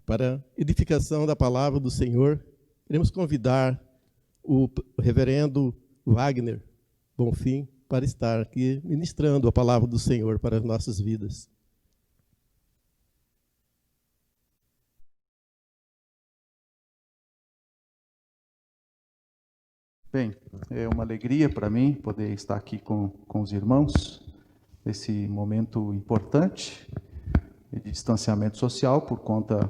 Para edificação da palavra do Senhor, queremos convidar o reverendo Wagner Bonfim para estar aqui ministrando a palavra do Senhor para as nossas vidas. Bem, é uma alegria para mim poder estar aqui com os irmãos nesse momento importante de distanciamento social por conta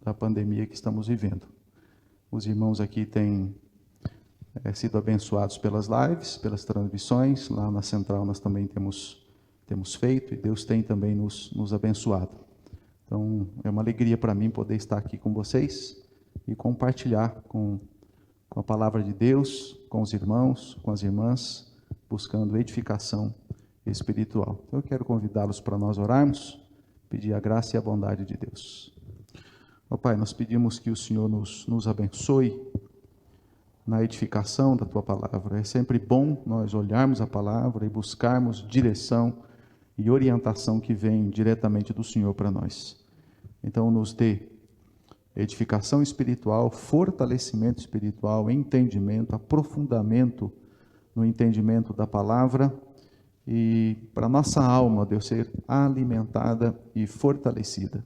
da pandemia que estamos vivendo. Os irmãos aqui têm sido abençoados pelas lives, pelas transmissões. Lá na central nós também temos feito, e Deus tem também nos abençoado. Então é uma alegria para mim poder estar aqui com vocês e compartilhar com a palavra de Deus, com os irmãos, com as irmãs, buscando edificação espiritual. Então eu quero convidá-los para nós orarmos, pedir a graça e a bondade de Deus. Ó Pai, nós pedimos que o Senhor nos abençoe na edificação da Tua palavra. É sempre bom nós olharmos a palavra e buscarmos direção e orientação que vem diretamente do Senhor para nós. Então nos dê edificação espiritual, fortalecimento espiritual, entendimento, aprofundamento no entendimento da palavra, e para nossa alma, Deus, ser alimentada e fortalecida.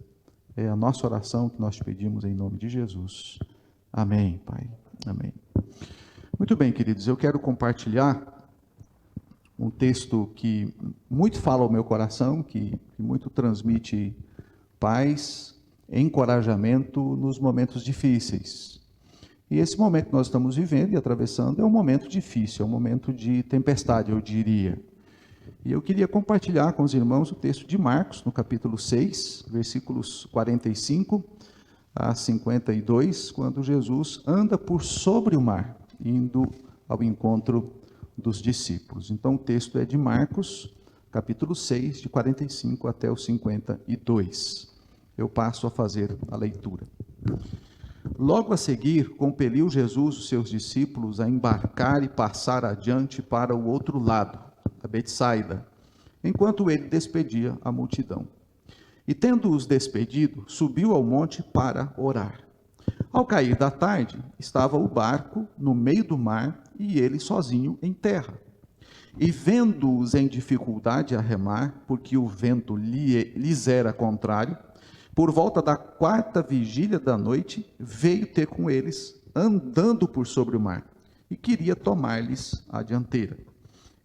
É a nossa oração que nós te pedimos em nome de Jesus. Amém, Pai. Amém. Muito bem, queridos, eu quero compartilhar um texto que muito fala ao meu coração, que muito transmite paz, encorajamento nos momentos difíceis. E esse momento que nós estamos vivendo e atravessando é um momento difícil, é um momento de tempestade, eu diria. E eu queria compartilhar com os irmãos o texto de Marcos, no capítulo 6, versículos 45 a 52, quando Jesus anda por sobre o mar, indo ao encontro dos discípulos. Então o texto é de Marcos, capítulo 6, de 45 até o 52. Eu passo a fazer a leitura. Logo a seguir, compeliu Jesus os seus discípulos a embarcar e passar adiante para o outro lado, a Betsaida, enquanto ele despedia a multidão. E tendo-os despedido, subiu ao monte para orar. Ao cair da tarde, estava o barco no meio do mar e ele sozinho em terra. E vendo-os em dificuldade a remar, porque o vento lhes era contrário, por volta da 4ª vigília da noite, veio ter com eles, andando por sobre o mar, e queria tomar-lhes a dianteira.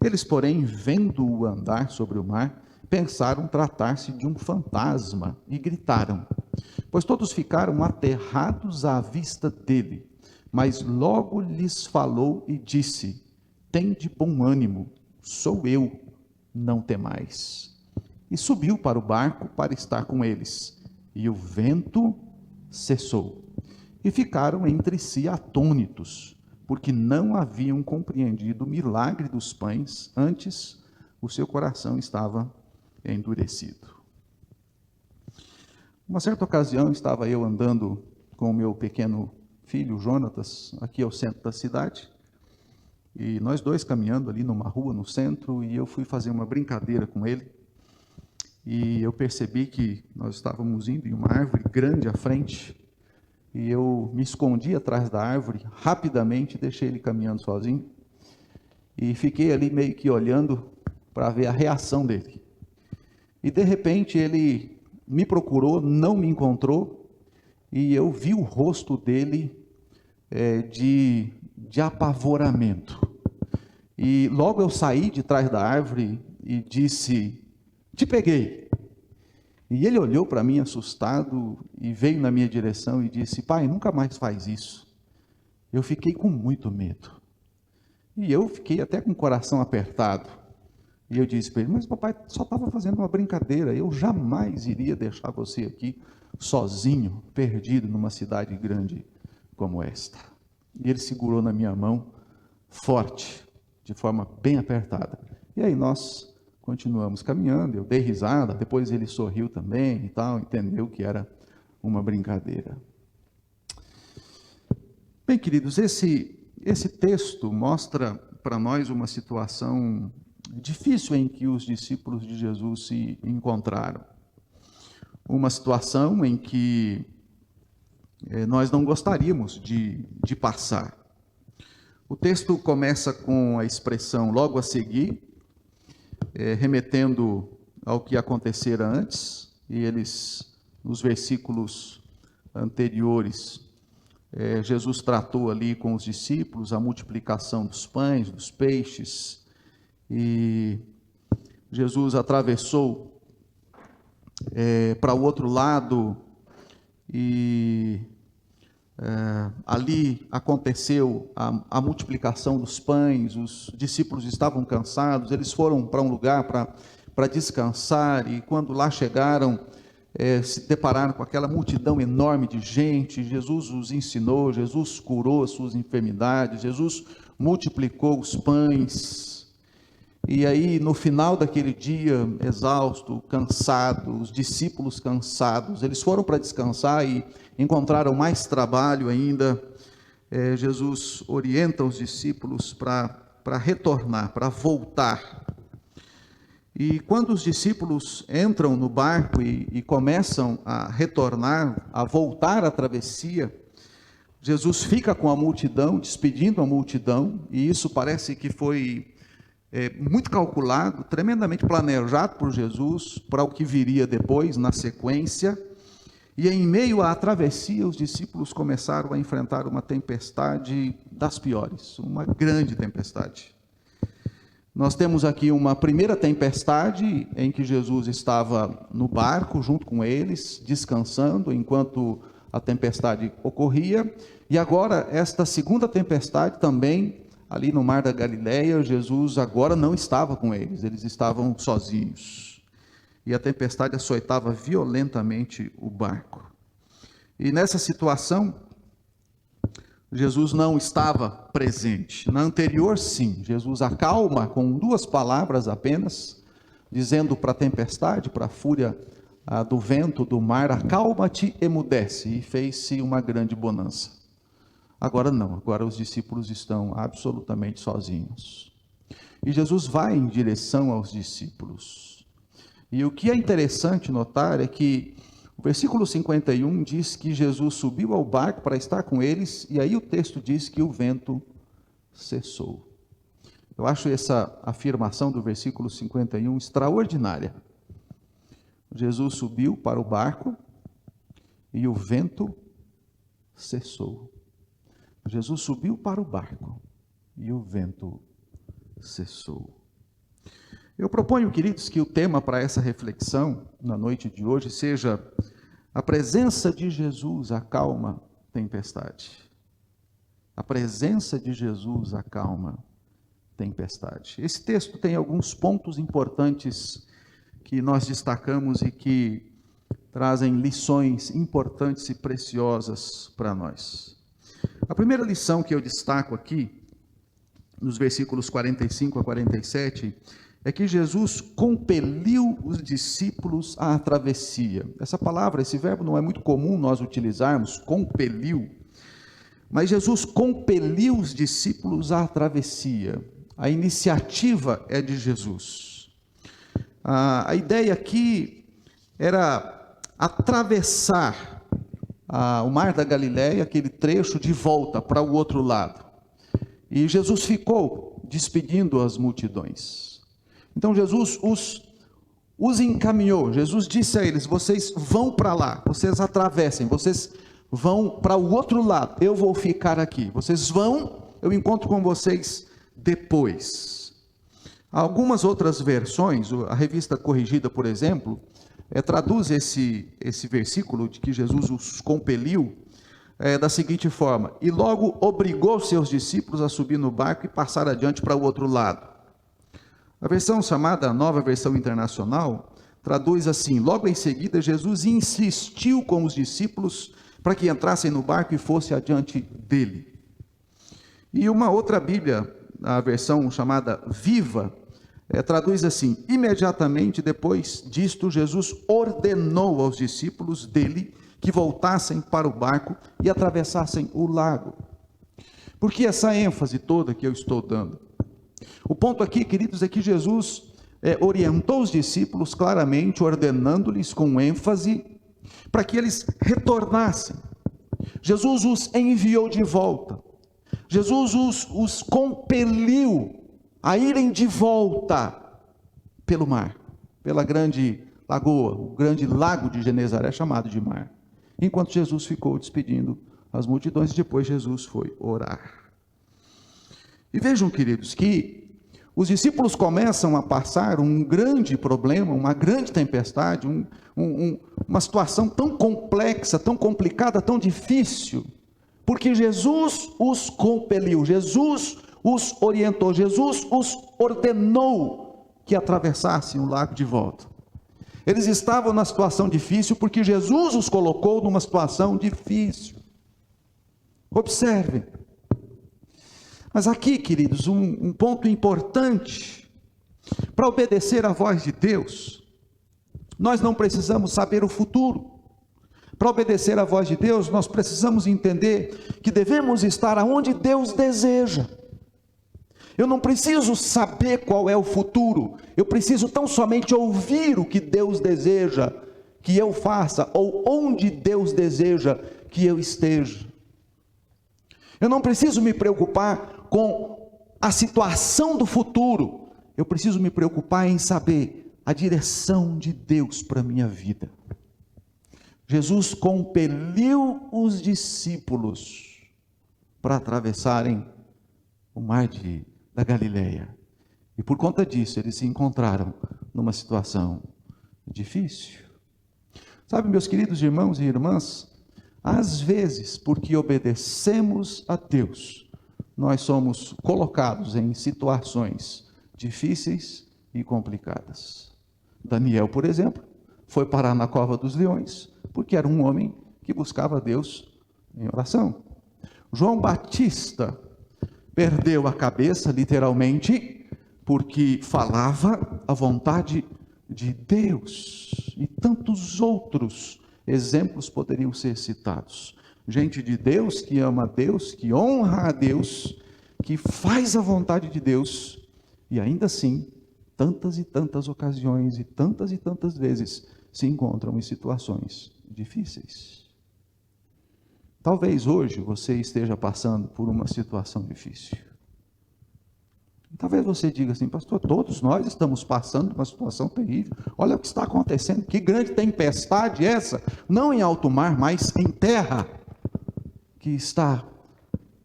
Eles, porém, vendo-o andar sobre o mar, pensaram tratar-se de um fantasma, e gritaram, pois todos ficaram aterrados à vista dele. Mas logo lhes falou e disse, tende bom ânimo, sou eu, não temais. E subiu para o barco para estar com eles. E o vento cessou. E ficaram entre si atônitos, porque não haviam compreendido o milagre dos pães, antes o seu coração estava endurecido. Uma certa ocasião estava eu andando com o meu pequeno filho, Jonatas, aqui ao centro da cidade, e nós dois caminhando ali numa rua no centro, e eu fui fazer uma brincadeira com ele. E eu percebi que nós estávamos indo em uma árvore grande à frente, e eu me escondi atrás da árvore, rapidamente deixei ele caminhando sozinho, e fiquei ali meio que olhando para ver a reação dele. E de repente ele me procurou, não me encontrou, e eu vi o rosto dele de apavoramento. E logo eu saí de trás da árvore e disse, te peguei. E ele olhou para mim assustado e veio na minha direção e disse, pai, nunca mais faz isso. Eu fiquei com muito medo. E eu fiquei até com o coração apertado. E eu disse para ele, mas papai só estava fazendo uma brincadeira, eu jamais iria deixar você aqui sozinho, perdido numa cidade grande como esta. E ele segurou na minha mão, forte, de forma bem apertada. E aí nós continuamos caminhando, eu dei risada, depois ele sorriu também e tal, entendeu que era uma brincadeira. Bem, queridos, esse texto mostra para nós uma situação difícil em que os discípulos de Jesus se encontraram. Uma situação em que nós não gostaríamos de passar. O texto começa com a expressão logo a seguir, remetendo ao que acontecera antes, e eles, nos versículos anteriores, Jesus tratou ali com os discípulos a multiplicação dos pães, dos peixes, e Jesus atravessou para o outro lado, e ali aconteceu a multiplicação dos pães. Os discípulos estavam cansados, eles foram para um lugar para descansar, e quando lá chegaram, se depararam com aquela multidão enorme de gente. Jesus os ensinou, Jesus curou as suas enfermidades, Jesus multiplicou os pães. E aí, no final daquele dia, exausto, cansado, os discípulos cansados, eles foram para descansar e encontraram mais trabalho ainda. Jesus orienta os discípulos para retornar, para voltar. E quando os discípulos entram no barco e começam a retornar, a voltar à travessia, Jesus fica com a multidão, despedindo a multidão, e isso parece que foi muito calculado, tremendamente planejado por Jesus, para o que viria depois, na sequência. E em meio à travessia, os discípulos começaram a enfrentar uma tempestade das piores, uma grande tempestade. Nós temos aqui uma primeira tempestade, em que Jesus estava no barco, junto com eles, descansando, enquanto a tempestade ocorria. E agora, esta segunda tempestade também, ali no Mar da Galileia, Jesus agora não estava com eles, eles estavam sozinhos. E a tempestade açoitava violentamente o barco. E nessa situação, Jesus não estava presente. Na anterior, sim, Jesus acalma com 2 palavras apenas, dizendo para a tempestade, para a fúria do vento, do mar: acalma-te, emudece, e fez-se uma grande bonança. Agora não, agora os discípulos estão absolutamente sozinhos. E Jesus vai em direção aos discípulos. E o que é interessante notar é que o versículo 51 diz que Jesus subiu ao barco para estar com eles, e aí o texto diz que o vento cessou. Eu acho essa afirmação do versículo 51 extraordinária. Jesus subiu para o barco e o vento cessou. Jesus subiu para o barco e o vento cessou. Eu proponho, queridos, que o tema para essa reflexão na noite de hoje seja: a presença de Jesus acalma tempestade. A presença de Jesus acalma tempestade. Esse texto tem alguns pontos importantes que nós destacamos e que trazem lições importantes e preciosas para nós. A primeira lição que eu destaco aqui, nos versículos 45 a 47, é que Jesus compeliu os discípulos à travessia. Essa palavra, esse verbo não é muito comum nós utilizarmos, compeliu, mas Jesus compeliu os discípulos à travessia. A iniciativa é de Jesus. A ideia aqui era atravessar o Mar da Galileia, aquele trecho, de volta para o outro lado. E Jesus ficou despedindo as multidões. Então Jesus os encaminhou. Jesus disse a eles: vocês vão para lá, vocês atravessem, vocês vão para o outro lado, eu vou ficar aqui. Vocês vão, eu encontro com vocês depois. Algumas outras versões, a Revista Corrigida, por exemplo, traduz esse versículo de que Jesus os compeliu da seguinte forma: e logo obrigou seus discípulos a subir no barco e passar adiante para o outro lado. A versão chamada Nova Versão Internacional traduz assim: logo em seguida Jesus insistiu com os discípulos para que entrassem no barco e fosse adiante dele. E uma outra Bíblia, a versão chamada Viva, traduz assim: imediatamente depois disto, Jesus ordenou aos discípulos dele que voltassem para o barco e atravessassem o lago. Por que essa ênfase toda que eu estou dando? O ponto aqui, queridos, é que Jesus orientou os discípulos claramente, ordenando-lhes com ênfase, para que eles retornassem. Jesus os enviou de volta. Jesus os compeliu a irem de volta pelo mar, pela grande lagoa, o grande lago de Genezaré, chamado de mar. Enquanto Jesus ficou despedindo as multidões, e depois Jesus foi orar. E vejam, queridos, que os discípulos começam a passar um grande problema, uma grande tempestade, uma situação tão complexa, tão complicada, tão difícil, porque Jesus os compeliu, Jesus os orientou, Jesus os ordenou que atravessassem o lago de volta. Eles estavam na situação difícil porque Jesus os colocou numa situação difícil. Observem. Mas aqui, queridos, um ponto importante: para obedecer à voz de Deus, nós não precisamos saber o futuro. Para obedecer à voz de Deus, nós precisamos entender que devemos estar aonde Deus deseja. Eu não preciso saber qual é o futuro, eu preciso tão somente ouvir o que Deus deseja que eu faça, ou onde Deus deseja que eu esteja. Eu não preciso me preocupar com a situação do futuro, eu preciso me preocupar em saber a direção de Deus para a minha vida. Jesus compeliu os discípulos para atravessarem o mar da Galileia, e por conta disso eles se encontraram numa situação difícil. Sabe, meus queridos irmãos e irmãs, às vezes, porque obedecemos a Deus, nós somos colocados em situações difíceis e complicadas. Daniel, por exemplo, foi parar na cova dos leões, porque era um homem que buscava Deus em oração. João Batista perdeu a cabeça, literalmente, porque falava a vontade de Deus. E tantos outros exemplos poderiam ser citados. Gente de Deus, que ama a Deus, que honra a Deus, que faz a vontade de Deus, e ainda assim, tantas e tantas ocasiões, e tantas vezes, se encontram em situações difíceis. Talvez hoje você esteja passando por uma situação difícil. Talvez você diga assim: pastor, todos nós estamos passando por uma situação terrível. Olha o que está acontecendo, que grande tempestade essa, não em alto mar, mas em terra, que está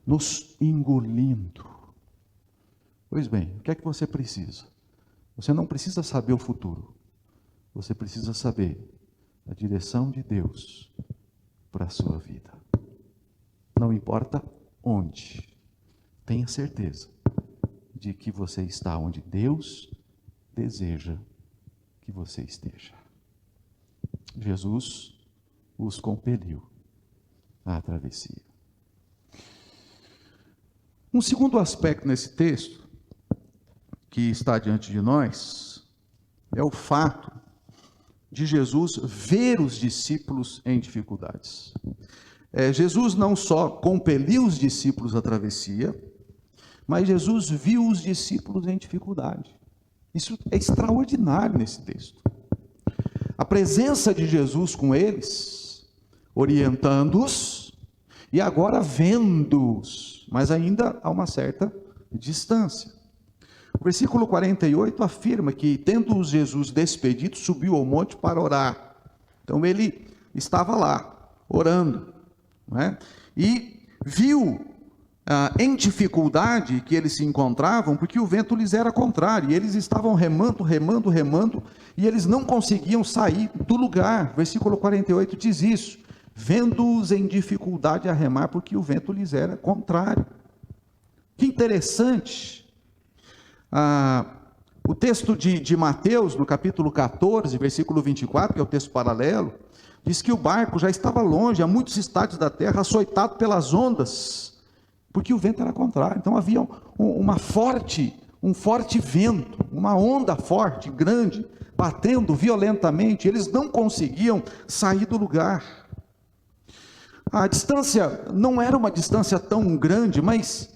nos engolindo. Pois bem, o que é que você precisa? Você não precisa saber o futuro, você precisa saber a direção de Deus para a sua vida. Não importa onde, tenha certeza de que você está onde Deus deseja que você esteja. Jesus os compeliu à travessia. Um segundo aspecto nesse texto, que está diante de nós, é o fato de Jesus ver os discípulos em dificuldades. Jesus não só compeliu os discípulos à travessia, mas Jesus viu os discípulos em dificuldade. Isso é extraordinário nesse texto. A presença de Jesus com eles, orientando-os, e agora vendo-os, mas ainda a uma certa distância. O versículo 48 afirma que, tendo-os Jesus despedido, subiu ao monte para orar. Então ele estava lá, orando, não é? E viu em dificuldade que eles se encontravam, porque o vento lhes era contrário, e eles estavam remando, e eles não conseguiam sair do lugar. Versículo 48 diz isso: vendo-os em dificuldade a remar, porque o vento lhes era contrário. Que interessante. O texto de Mateus, no capítulo 14, versículo 24, que é o texto paralelo, diz que o barco já estava longe, a muitos estádios da terra, açoitado pelas ondas, porque o vento era contrário. Então havia um forte vento, uma onda forte, grande, batendo violentamente, eles não conseguiam sair do lugar. A distância não era uma distância tão grande, mas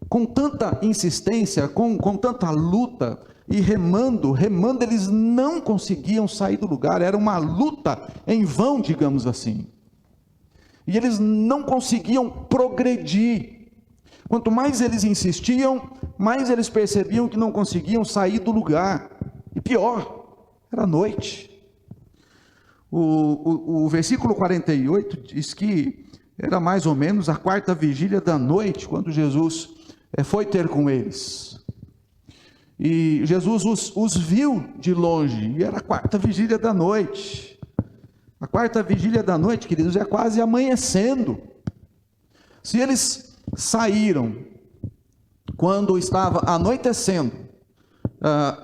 com tanta insistência, com tanta luta, e remando, eles não conseguiam sair do lugar. Era uma luta em vão, digamos assim. e eles não conseguiam progredir. Quanto mais eles insistiam, mais eles percebiam que não conseguiam sair do lugar. E pior, era noite. O versículo 48 diz que era mais ou menos a 4ª vigília da noite, quando Jesus foi ter com eles. E Jesus os viu de longe, e era a 4ª vigília da noite. A 4ª vigília da noite, queridos, é quase amanhecendo. Se eles saíram quando estava anoitecendo,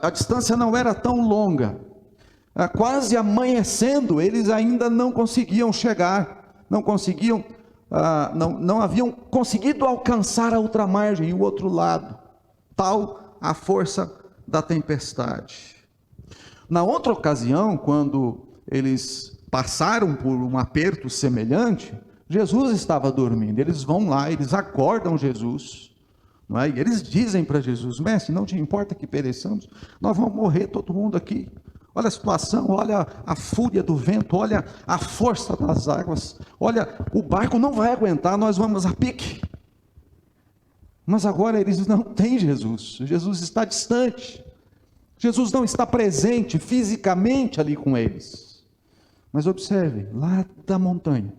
a distância não era tão longa, quase amanhecendo, eles ainda não conseguiam chegar, não haviam conseguido alcançar a outra margem, o outro lado, tal a força da tempestade. Na outra ocasião, quando eles passaram por um aperto semelhante, Jesus estava dormindo. Eles vão lá, eles acordam Jesus, não é? E eles dizem para Jesus: mestre, não te importa que pereçamos? Nós vamos morrer todo mundo aqui. Olha a situação, olha a fúria do vento, olha a força das águas, olha, o barco não vai aguentar, nós vamos a pique. Mas agora eles não têm Jesus, Jesus está distante, Jesus não está presente fisicamente ali com eles. Mas observe, lá da montanha,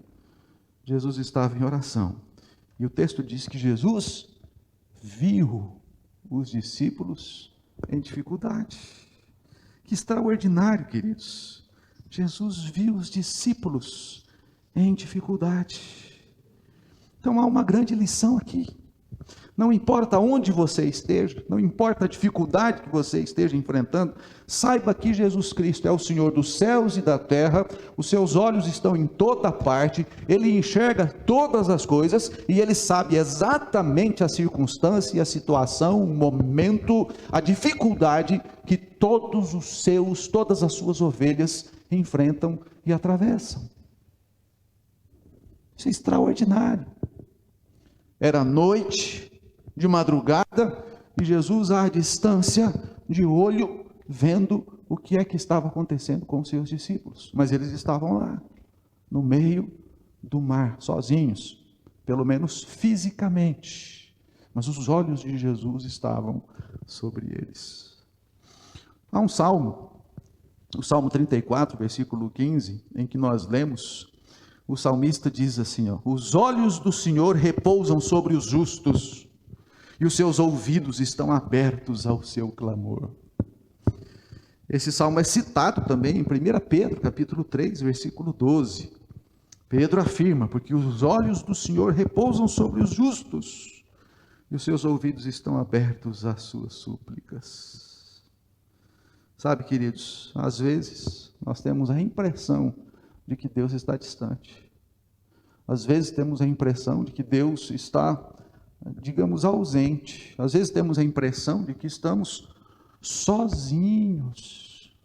Jesus estava em oração, e o texto diz que Jesus viu os discípulos em dificuldade. Que extraordinário, queridos. Jesus viu os discípulos em dificuldade. Então há uma grande lição aqui. Não importa onde você esteja, não importa a dificuldade que você esteja enfrentando, saiba que Jesus Cristo é o Senhor dos céus e da terra, os seus olhos estão em toda parte, Ele enxerga todas as coisas, e Ele sabe exatamente a circunstância, a situação, o momento, a dificuldade que todas as suas ovelhas enfrentam e atravessam. Isso é extraordinário. Era noite, de madrugada, e Jesus à distância, de olho, vendo o que é que estava acontecendo com os seus discípulos. Mas eles estavam lá, no meio do mar, sozinhos, pelo menos fisicamente. Mas os olhos de Jesus estavam sobre eles. Há um salmo, o Salmo 34, versículo 15, em que nós lemos, o salmista diz assim, os olhos do Senhor repousam sobre os justos, e os seus ouvidos estão abertos ao seu clamor. Esse salmo é citado também em 1 Pedro, capítulo 3, versículo 12. Pedro afirma, porque os olhos do Senhor repousam sobre os justos, e os seus ouvidos estão abertos às suas súplicas. Sabe, queridos, às vezes nós temos a impressão de que Deus está distante. Às vezes temos a impressão de que Deus está, digamos, ausente. Às vezes temos a impressão de que estamos sozinhos.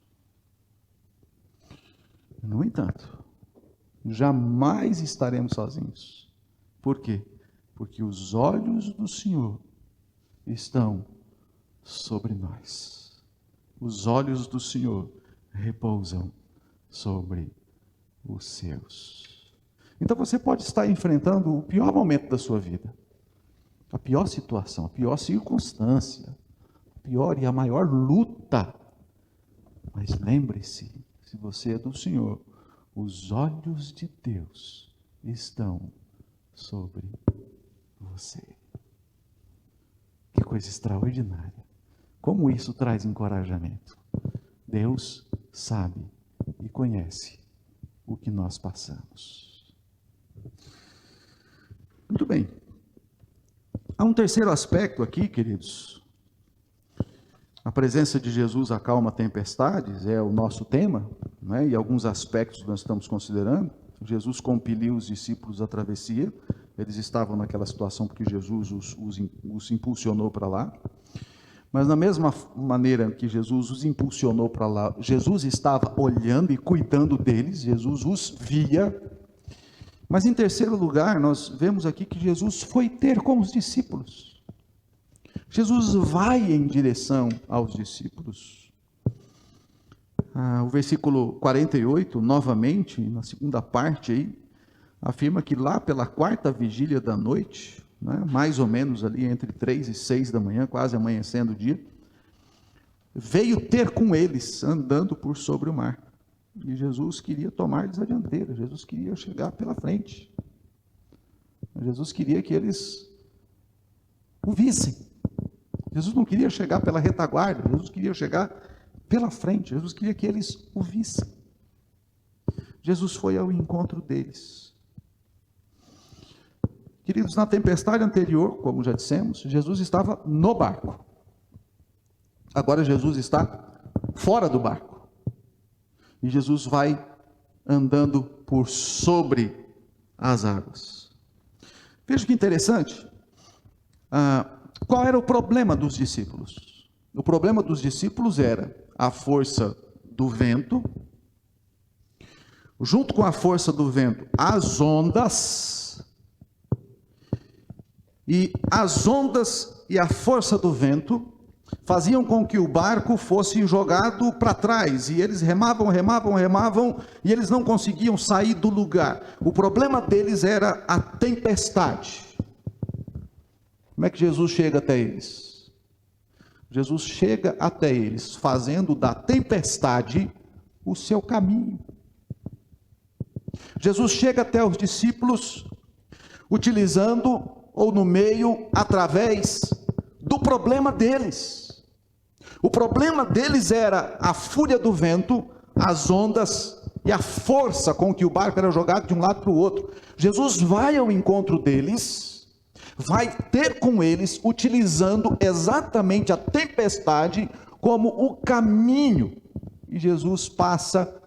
No entanto, jamais estaremos sozinhos. Por quê? Porque os olhos do Senhor estão sobre nós. Os olhos do Senhor repousam sobre os seus. Então você pode estar enfrentando o pior momento da sua vida, a pior situação, a pior circunstância, a pior e a maior luta. Mas lembre-se, se você é do Senhor, os olhos de Deus estão sobre você. Que coisa extraordinária. Como isso traz encorajamento. Deus sabe e conhece o que nós passamos. Muito bem. Há um terceiro aspecto aqui, queridos. A presença de Jesus acalma tempestades, é o nosso tema, né? E alguns aspectos nós estamos considerando. Jesus compeliu os discípulos à travessia, eles estavam naquela situação porque Jesus os impulsionou para lá. Mas da mesma maneira que Jesus os impulsionou para lá, Jesus estava olhando e cuidando deles, Jesus os via. Mas em terceiro lugar, nós vemos aqui que Jesus foi ter com os discípulos. Jesus vai em direção aos discípulos. O versículo 48, novamente, na segunda parte aí, afirma que lá pela 4ª vigília da noite, né, mais ou menos ali entre 3 e 6 da manhã, quase amanhecendo o dia, veio ter com eles, andando por sobre o mar. E Jesus queria tomar-lhes a dianteira, Jesus queria chegar pela frente. Jesus queria que eles o vissem. Jesus não queria chegar pela retaguarda, Jesus queria chegar pela frente, Jesus queria que eles o vissem. Jesus foi ao encontro deles. Queridos, na tempestade anterior, como já dissemos, Jesus estava no barco. Agora Jesus está fora do barco. E Jesus vai andando por sobre as águas. Veja que interessante. Qual era o problema dos discípulos? O problema dos discípulos era a força do vento, junto com a força do vento, as ondas, e as ondas e a força do vento faziam com que o barco fosse jogado para trás, e eles remavam, e eles não conseguiam sair do lugar. O problema deles era a tempestade. Como é que Jesus chega até eles? Jesus chega até eles, fazendo da tempestade o seu caminho. Jesus chega até os discípulos, utilizando, ou no meio, através do problema deles. O problema deles era a fúria do vento, as ondas e a força com que o barco era jogado de um lado para o outro. Jesus vai ao encontro deles, vai ter com eles, utilizando exatamente a tempestade como o caminho. E Jesus passa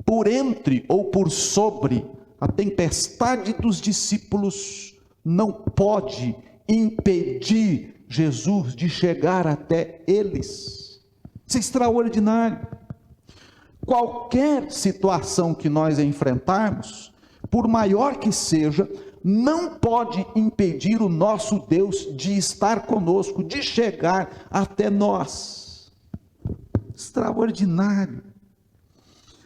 por entre ou por sobre a tempestade dos discípulos, não pode impedir Jesus de chegar até eles. Isso é extraordinário. Qualquer situação que nós enfrentarmos, por maior que seja, não pode impedir o nosso Deus de estar conosco, de chegar até nós. Extraordinário.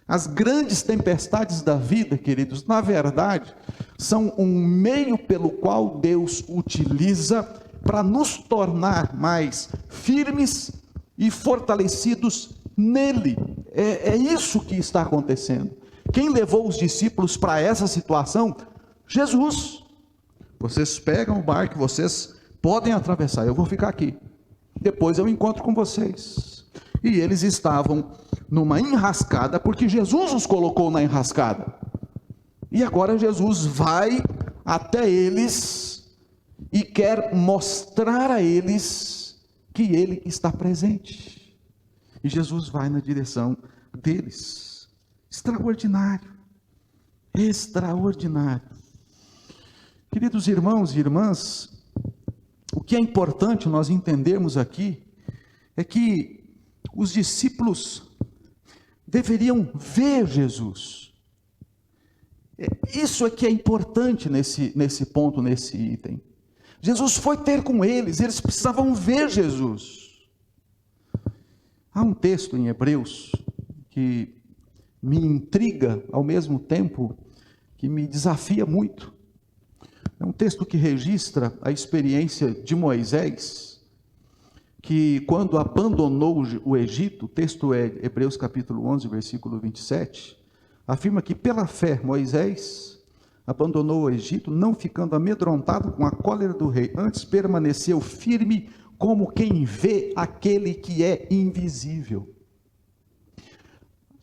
As grandes tempestades da vida, queridos, na verdade, são um meio pelo qual Deus utiliza para nos tornar mais firmes e fortalecidos nele. É isso que está acontecendo. Quem levou os discípulos para essa situação? Jesus. Vocês pegam o barco, vocês podem atravessar, eu vou ficar aqui. Depois eu encontro com vocês. E eles estavam numa enrascada, porque Jesus os colocou na enrascada. E agora Jesus vai até eles e quer mostrar a eles que ele está presente. E Jesus vai na direção deles. Extraordinário. Extraordinário. Queridos irmãos e irmãs, o que é importante nós entendermos aqui é que os discípulos deveriam ver Jesus. Isso é que é importante nesse ponto, nesse item. Jesus foi ter com eles, eles precisavam ver Jesus. Há um texto em Hebreus que me intriga ao mesmo tempo que me desafia muito. É um texto que registra a experiência de Moisés, que quando abandonou o Egito, o texto é Hebreus capítulo 11, versículo 27, afirma que pela fé Moisés abandonou o Egito, não ficando amedrontado com a cólera do rei, antes permaneceu firme como quem vê aquele que é invisível.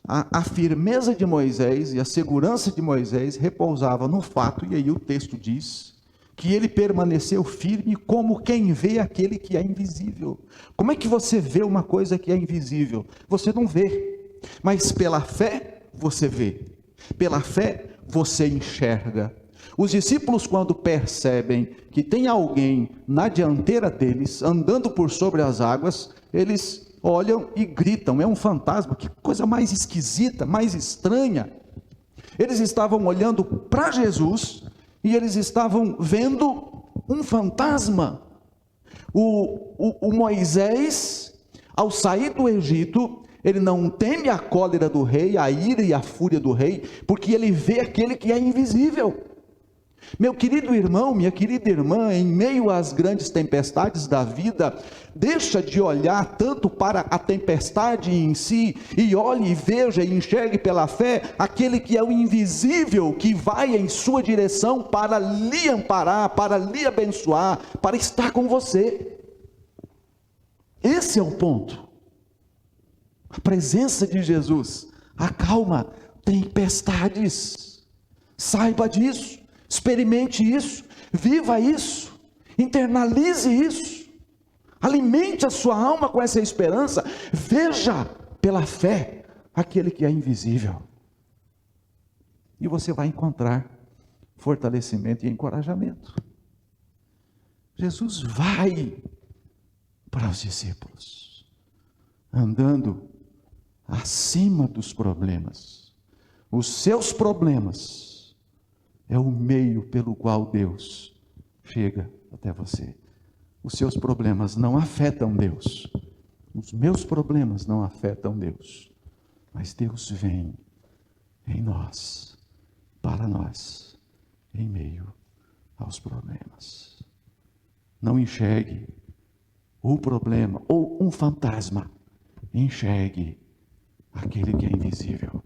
A firmeza de Moisés e a segurança de Moisés repousava no fato, e aí o texto diz, que ele permaneceu firme como quem vê aquele que é invisível. Como é que você vê uma coisa que é invisível? Você não vê, mas pela fé você vê, pela fé você enxerga. Os discípulos, quando percebem que tem alguém na dianteira deles, andando por sobre as águas, eles olham e gritam, é um fantasma. Que coisa mais esquisita, mais estranha. Eles estavam olhando para Jesus e eles estavam vendo um fantasma. O Moisés, ao sair do Egito, Ele não teme a cólera do rei, a ira e a fúria do rei, porque ele vê aquele que é invisível. Meu querido irmão, minha querida irmã, em meio às grandes tempestades da vida, deixa de olhar tanto para a tempestade em si, e olhe e veja e enxergue pela fé aquele que é o invisível, que vai em sua direção para lhe amparar, para lhe abençoar, para estar com você. Esse é o ponto. A presença de Jesus acalma tempestades. Saiba disso. Experimente isso, viva isso, internalize isso, alimente a sua alma com essa esperança, veja pela fé aquele que é invisível, e você vai encontrar fortalecimento e encorajamento. Jesus vai para os discípulos, andando acima dos problemas. Os seus problemas é o meio pelo qual Deus chega até você. Os seus problemas não afetam Deus. Os meus problemas não afetam Deus. Mas Deus vem em nós, para nós, em meio aos problemas. Não enxergue o problema ou um fantasma. Enxergue aquele que é invisível.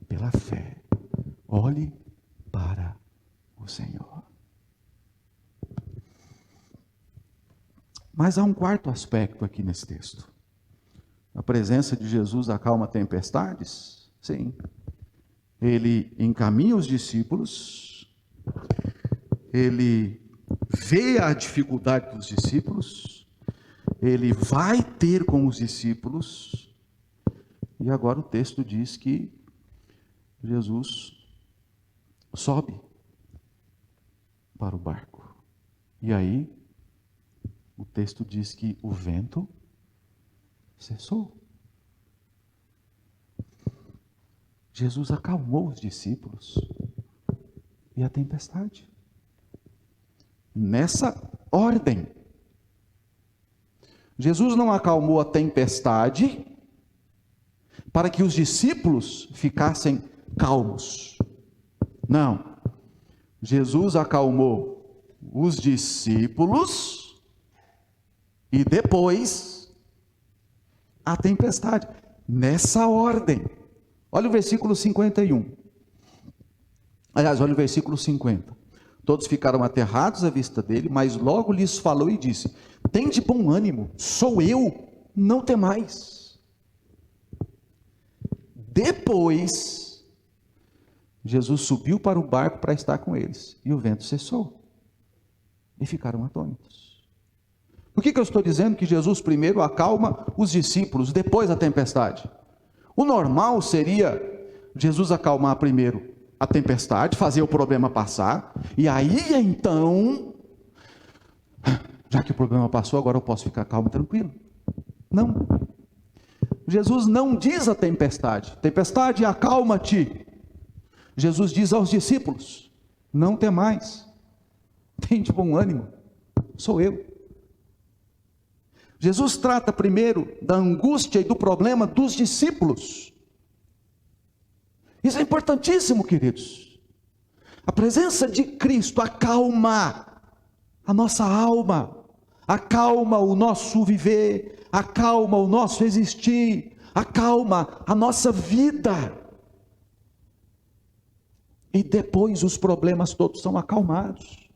Pela fé. Olhe para o Senhor. Mas há um quarto aspecto aqui nesse texto. A presença de Jesus acalma tempestades? Sim. Ele encaminha os discípulos, ele vê a dificuldade dos discípulos, ele vai ter com os discípulos, e agora o texto diz que Jesus sobe para o barco. E aí, o texto diz que o vento cessou. Jesus acalmou os discípulos e a tempestade. Nessa ordem. Jesus não acalmou a tempestade para que os discípulos ficassem calmos. Não, Jesus acalmou os discípulos e depois a tempestade, nessa ordem. Olha o versículo 51, aliás, olha o versículo 50, todos ficaram aterrados à vista dele, mas logo lhes falou e disse: tende bom ânimo, sou eu, não temais. Depois, Jesus subiu para o barco para estar com eles, e o vento cessou, e ficaram atônitos. Por que eu estou dizendo que Jesus primeiro acalma os discípulos, depois a tempestade? O normal seria Jesus acalmar primeiro a tempestade, fazer o problema passar, e aí então, já que o problema passou, agora eu posso ficar calmo e tranquilo. Não. Jesus não diz à tempestade: tempestade, acalma-te. Jesus diz aos discípulos: não temais, tende bom ânimo, sou eu. Jesus trata primeiro da angústia e do problema dos discípulos. Isso é importantíssimo, queridos. A presença de Cristo acalma a nossa alma, acalma o nosso viver, acalma o nosso existir, acalma a nossa vida. E depois os problemas todos são acalmados.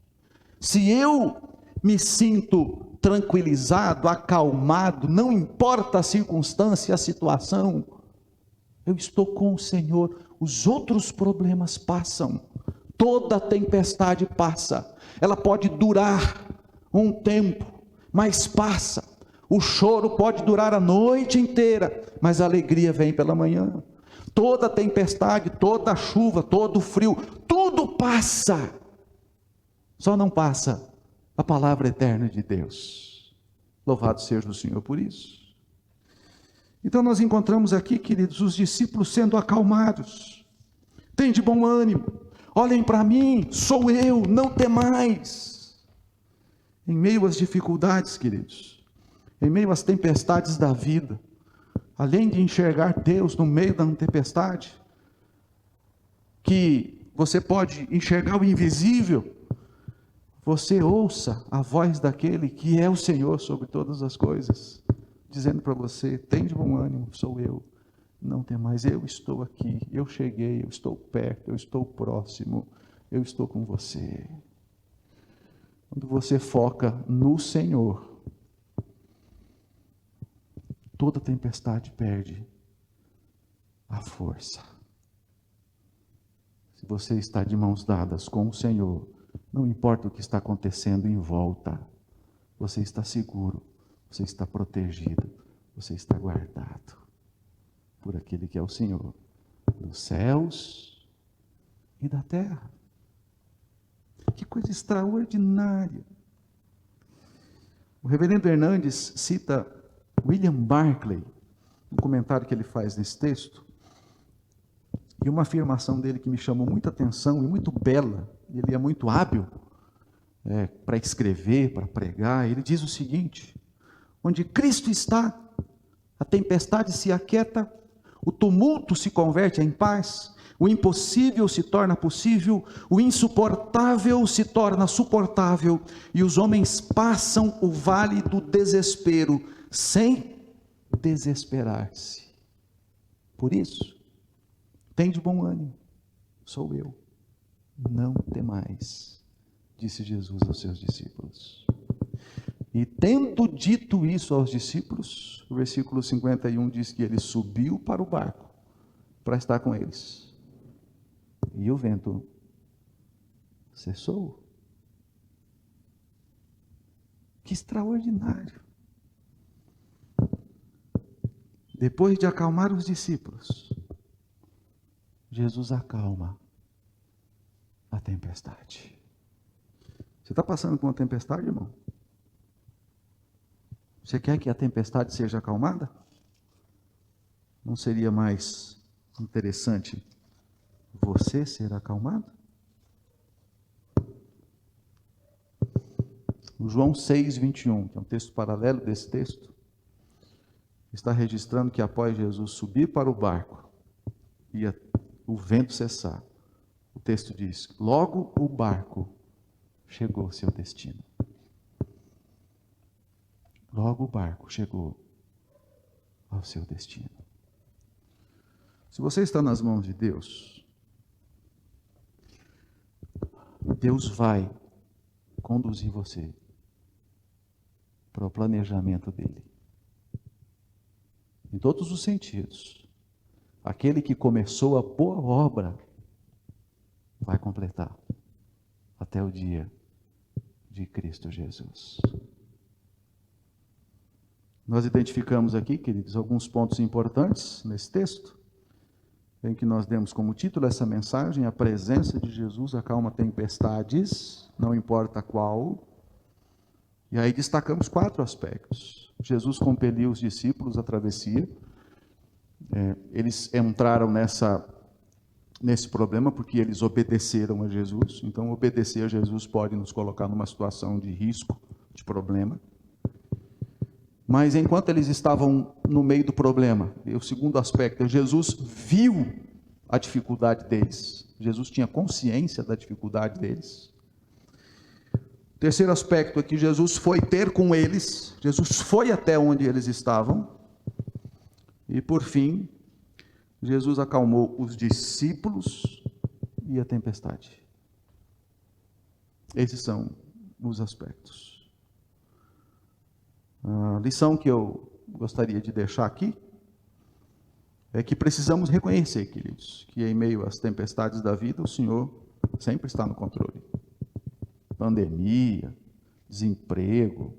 Se eu me sinto tranquilizado, acalmado, não importa a circunstância, a situação, eu estou com o Senhor, os outros problemas passam, toda tempestade passa, ela pode durar um tempo, mas passa. O choro pode durar a noite inteira, mas a alegria vem pela manhã. Toda tempestade, toda chuva, todo frio, tudo passa. Só não passa a palavra eterna de Deus. Louvado seja o Senhor por isso. Então nós encontramos aqui, queridos, os discípulos sendo acalmados. Tende bom ânimo, olhem para mim, sou eu, não temais. Em meio às dificuldades, queridos, em meio às tempestades da vida, além de enxergar Deus no meio da tempestade, que você pode enxergar o invisível, você ouça a voz daquele que é o Senhor sobre todas as coisas, dizendo para você: tem de bom ânimo, sou eu, não tem mais, eu estou aqui, eu cheguei, eu estou perto, eu estou próximo, eu estou com você. Quando você foca no Senhor, toda tempestade perde a força. Se você está de mãos dadas com o Senhor, não importa o que está acontecendo em volta, você está seguro, você está protegido, você está guardado por aquele que é o Senhor dos céus e da terra. Que coisa extraordinária! O reverendo Hernandes cita William Barclay, um comentário que ele faz nesse texto, e uma afirmação dele que me chamou muita atenção e muito bela. Ele é muito hábil para escrever, para pregar. Ele diz o seguinte: onde Cristo está, a tempestade se aquieta, o tumulto se converte em paz, o impossível se torna possível, o insuportável se torna suportável, e os homens passam o vale do desespero sem desesperar-se. Por isso, tem de bom ânimo, sou eu, não temais, disse Jesus aos seus discípulos. E tendo dito isso aos discípulos, o versículo 51 diz que ele subiu para o barco para estar com eles. E o vento cessou. Que extraordinário! Depois de acalmar os discípulos, Jesus acalma a tempestade. Você está passando por uma tempestade, irmão? Você quer que a tempestade seja acalmada? Não seria mais interessante você ser acalmado? O João 6:21, que é um texto paralelo desse texto, está registrando que após Jesus subir para o barco e o vento cessar, o texto diz: logo o barco chegou ao seu destino. Logo o barco chegou ao seu destino. Se você está nas mãos de Deus, Deus vai conduzir você para o planejamento dele. Em todos os sentidos. Aquele que começou a boa obra vai completar até o dia de Cristo Jesus. Nós identificamos aqui, queridos, alguns pontos importantes nesse texto, em que nós demos como título essa mensagem: a presença de Jesus acalma tempestades, não importa qual. E aí destacamos 4 aspectos. Jesus compeliu os discípulos à travessia. Eles entraram nesse problema porque eles obedeceram a Jesus. Então, obedecer a Jesus pode nos colocar numa situação de risco, de problema. Mas enquanto eles estavam no meio do problema, o segundo aspecto é: Jesus viu a dificuldade deles. Jesus tinha consciência da dificuldade deles. O terceiro aspecto é que Jesus foi ter com eles. Jesus foi até onde eles estavam. E por fim, Jesus acalmou os discípulos e a tempestade. Esses são os aspectos. A lição que eu gostaria de deixar aqui é que precisamos reconhecer, queridos, que em meio às tempestades da vida, o Senhor sempre está no controle. Pandemia, desemprego,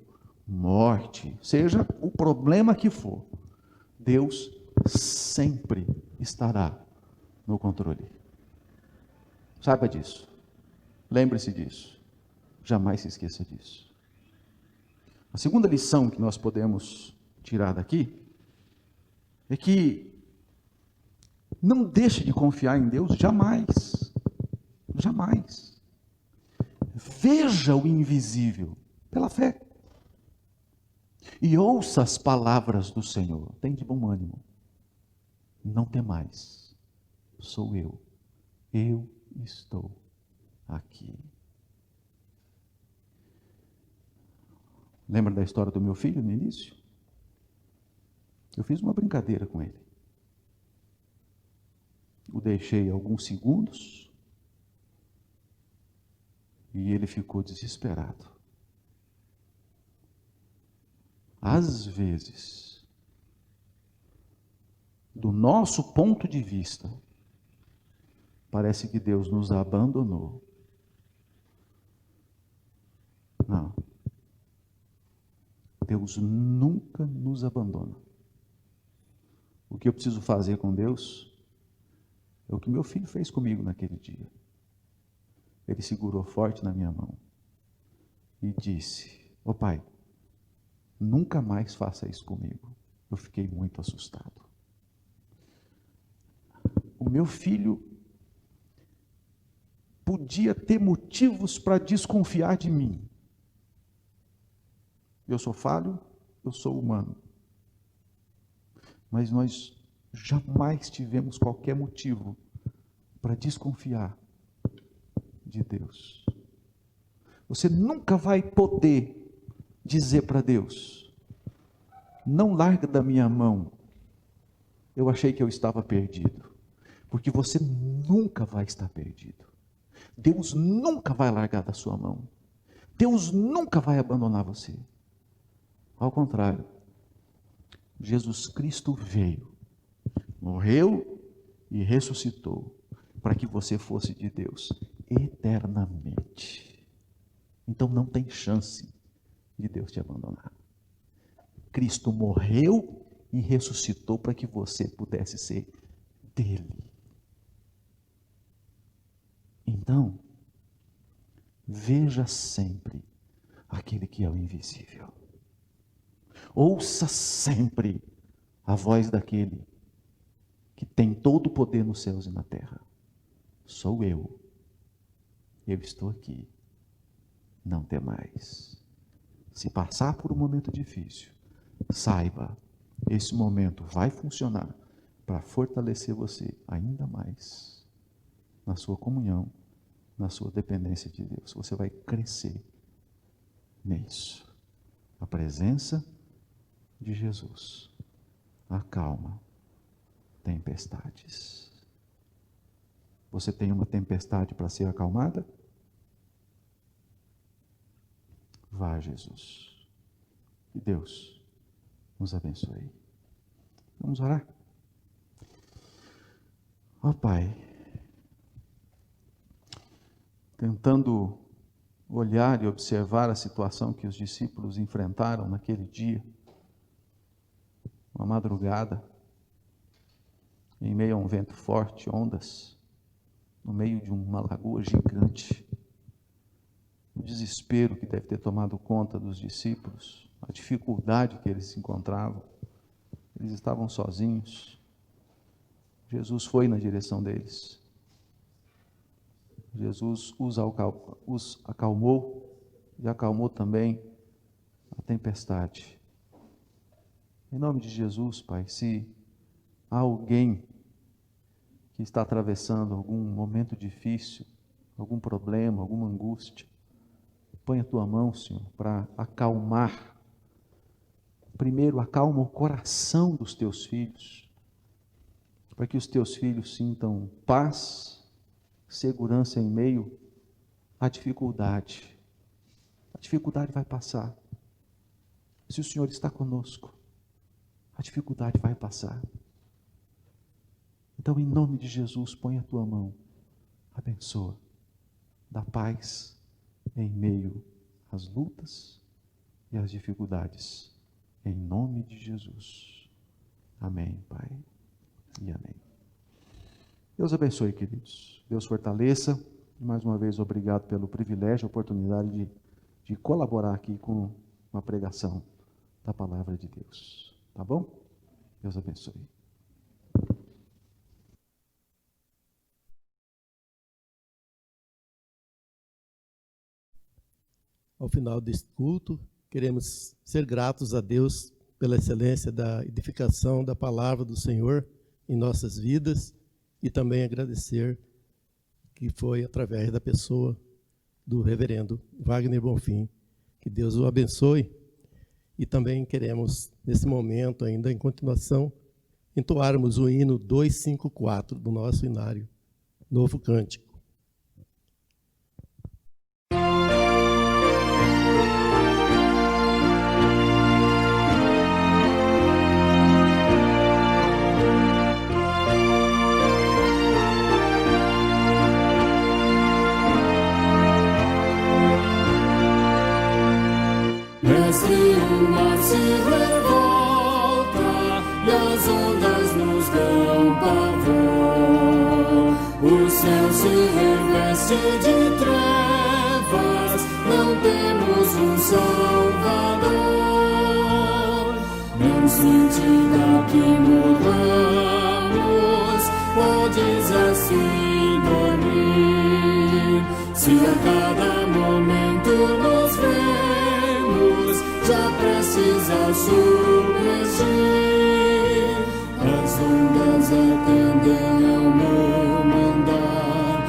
morte, seja o problema que for, Deus sempre estará no controle. Saiba disso. Lembre-se disso. Jamais se esqueça disso. A segunda lição que nós podemos tirar daqui é que não deixe de confiar em Deus jamais. Jamais. Veja o invisível pela fé. E ouça as palavras do Senhor. Tem de bom ânimo. Não temais, sou eu estou aqui. Lembra da história do meu filho no início? Eu fiz uma brincadeira com ele. O deixei alguns segundos e ele ficou desesperado. Às vezes, do nosso ponto de vista, parece que Deus nos abandonou. Não. Deus nunca nos abandona. O que eu preciso fazer com Deus é o que meu filho fez comigo naquele dia. Ele segurou forte na minha mão e disse: "Ô pai, nunca mais faça isso comigo." Eu fiquei muito assustado. O meu filho podia ter motivos para desconfiar de mim. Eu sou falho, eu sou humano. Mas nós jamais tivemos qualquer motivo para desconfiar de Deus. Você nunca vai poder dizer para Deus: "Não larga da minha mão, eu achei que eu estava perdido." Porque você nunca vai estar perdido. Deus nunca vai largar da sua mão. Deus nunca vai abandonar você. Ao contrário, Jesus Cristo veio, morreu e ressuscitou para que você fosse de Deus eternamente. Então não tem chance de Deus te abandonar. Cristo morreu e ressuscitou para que você pudesse ser dele. Então, veja sempre aquele que é o invisível. Ouça sempre a voz daquele que tem todo o poder nos céus e na terra. Sou eu. Eu estou aqui. Não temais. Se passar por um momento difícil, saiba, esse momento vai funcionar para fortalecer você ainda mais na sua comunhão, na sua dependência de Deus. Você vai crescer nisso. A presença de Jesus acalma tempestades. Você tem uma tempestade para ser acalmada? Vá a Jesus. Que Deus nos abençoe. Vamos orar? Ó Pai, tentando olhar e observar a situação que os discípulos enfrentaram naquele dia, uma madrugada, em meio a um vento forte, ondas, no meio de uma lagoa gigante, o desespero que deve ter tomado conta dos discípulos, a dificuldade que eles se encontravam, eles estavam sozinhos. Jesus foi na direção deles. Jesus os acalmou e acalmou também a tempestade. Em nome de Jesus, Pai, se há alguém que está atravessando algum momento difícil, algum problema, alguma angústia, põe a tua mão, Senhor, para acalmar. Primeiro, acalma o coração dos teus filhos, para que os teus filhos sintam paz, segurança em meio à dificuldade. A dificuldade vai passar. Se o Senhor está conosco, a dificuldade vai passar. Então, em nome de Jesus, põe a tua mão, abençoa, dá paz em meio às lutas e às dificuldades. Em nome de Jesus. Amém, Pai, e amém. Deus abençoe, queridos. Deus fortaleça. Mais uma vez, obrigado pelo privilégio, a oportunidade de colaborar aqui com uma pregação da palavra de Deus. Tá bom? Deus abençoe. Ao final deste culto, queremos ser gratos a Deus pela excelência da edificação da palavra do Senhor em nossas vidas e também agradecer que foi através da pessoa do reverendo Wagner Bonfim. Que Deus o abençoe. E também queremos, nesse momento, ainda em continuação, entoarmos o hino 254 do nosso hinário, Novo Cântico. Mestre, o mar se revolta e as ondas nos dão pavor. O céu se reveste de trevas, não temos um Salvador. Não sentirá que morramos, podes assim dormir. Se a cada momento nos vemos, já precisa submergir. As ondas atendem ao meu mandar.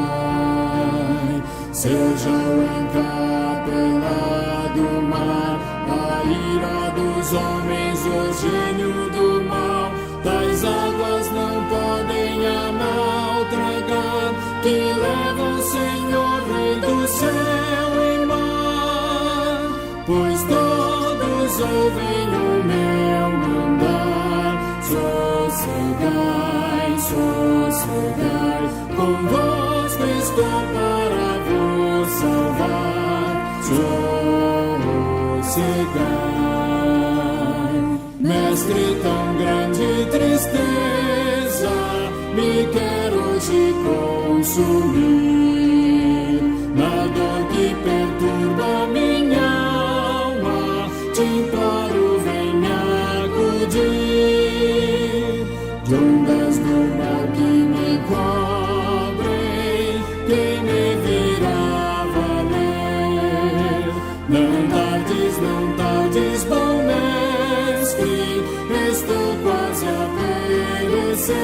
Sossegai, seja o encapelado mar, a ira dos homens, o gênio do mal. Tais águas não podem a nau tragar, que levam, Senhor, Rei do céu e mar. Pois todos ouvem o meu mandar. Sossegai, sossegai, convosco estou para vos salvar. Sossegai, Mestre, tão grande tristeza me quer hoje consumir. Na dor que perturba minha alma, te imploro, vem me acudir. De ondas do mar que me cobrem, quem me virá valer? Não tardes, bom mestre, estou quase a perecer.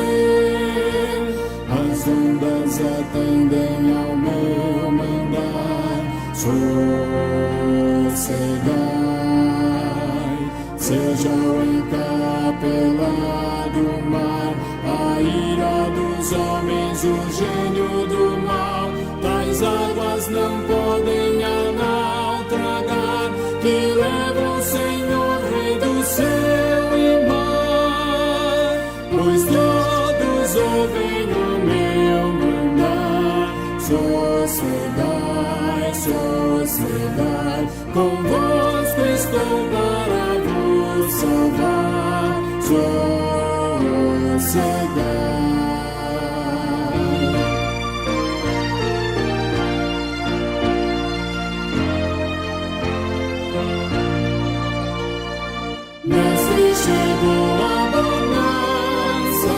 As ondas atendem ao meu mandar. Sossegai, seja o encapelado mar, a ira dos homens, o gênio do mal. Tais águas não podem a nau tragar, que levam, Senhor, Rei do céu e mar. Pois todos ouvem o meu mandar. Sossegai, sossegai, convosco estou para vos salvar. Sossegai. Mestre, chegou a bonança,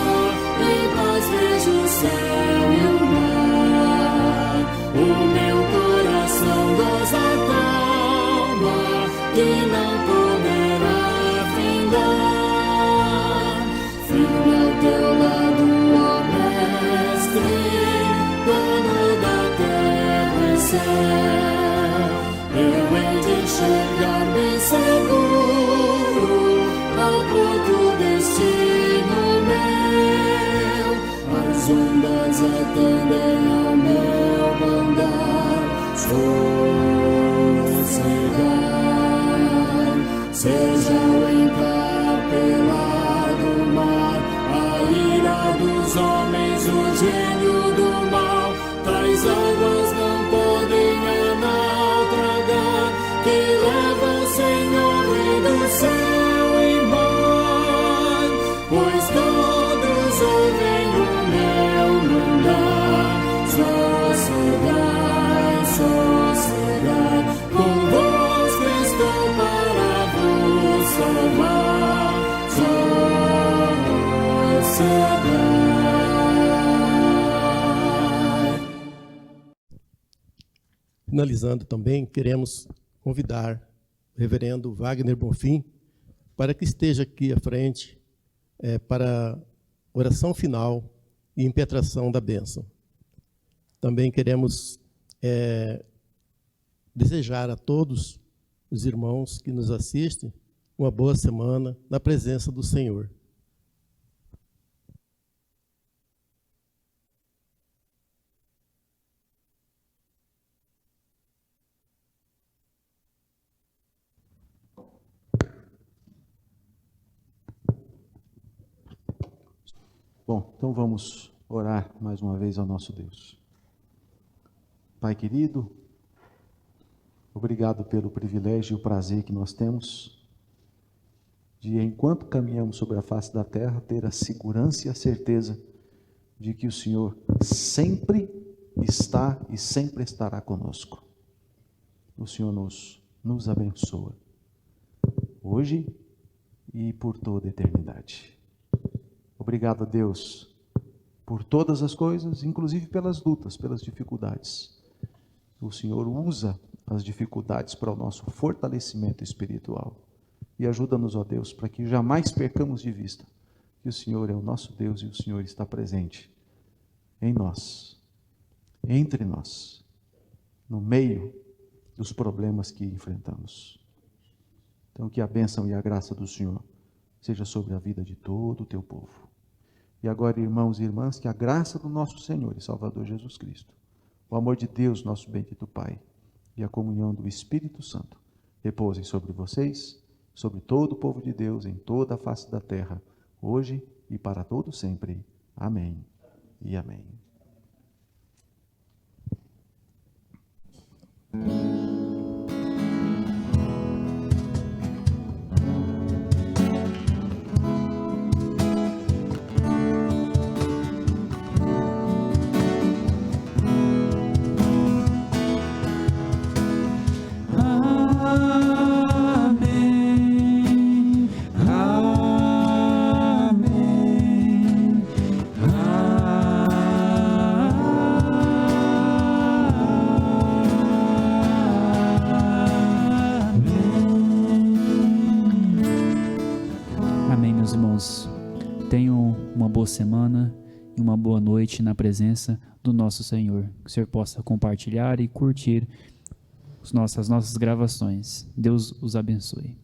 em paz vejo o céu e o mar. O meu coração goza a calma, que não poderá findar. Firme ao teu lado, ó Mestre, dono da terra e céu. Eu hei de enxergar bem seguro ao porto destino meu. As ondas atendem ao meu mandar. Sossegai, seja o encapelado mar, a ira dos homens, o gênio do mal. Tais águas não podem a nau tragar, que levam, Senhor, Rei do céu e mar. Pois todos ouvem o meu mandar. Sossegai, sossegai, convosco estou para vos salvar. Sossegai. Finalizando também, queremos convidar o reverendo Wagner Bonfim para que esteja aqui à frente para oração final e impetração da bênção. Também queremos desejar a todos os irmãos que nos assistem uma boa semana na presença do Senhor. Bom, então vamos orar mais uma vez ao nosso Deus. Pai querido, obrigado pelo privilégio e o prazer que nós temos de, enquanto caminhamos sobre a face da terra, ter a segurança e a certeza de que o Senhor sempre está e sempre estará conosco. O Senhor nos abençoa, hoje e por toda a eternidade. Obrigado a Deus por todas as coisas, inclusive pelas lutas, pelas dificuldades. O Senhor usa as dificuldades para o nosso fortalecimento espiritual. E ajuda-nos, ó Deus, para que jamais percamos de vista que o Senhor é o nosso Deus e o Senhor está presente em nós, entre nós, no meio dos problemas que enfrentamos. Então, que a bênção e a graça do Senhor seja sobre a vida de todo o teu povo. E agora, irmãos e irmãs, que a graça do nosso Senhor e Salvador Jesus Cristo, o amor de Deus, nosso bendito Pai, e a comunhão do Espírito Santo repousem sobre vocês, sobre todo o povo de Deus, em toda a face da terra, hoje e para todo sempre. Amém e amém. Tenham uma boa semana e uma boa noite na presença do nosso Senhor. Que o Senhor possa compartilhar e curtir as nossas gravações. Deus os abençoe.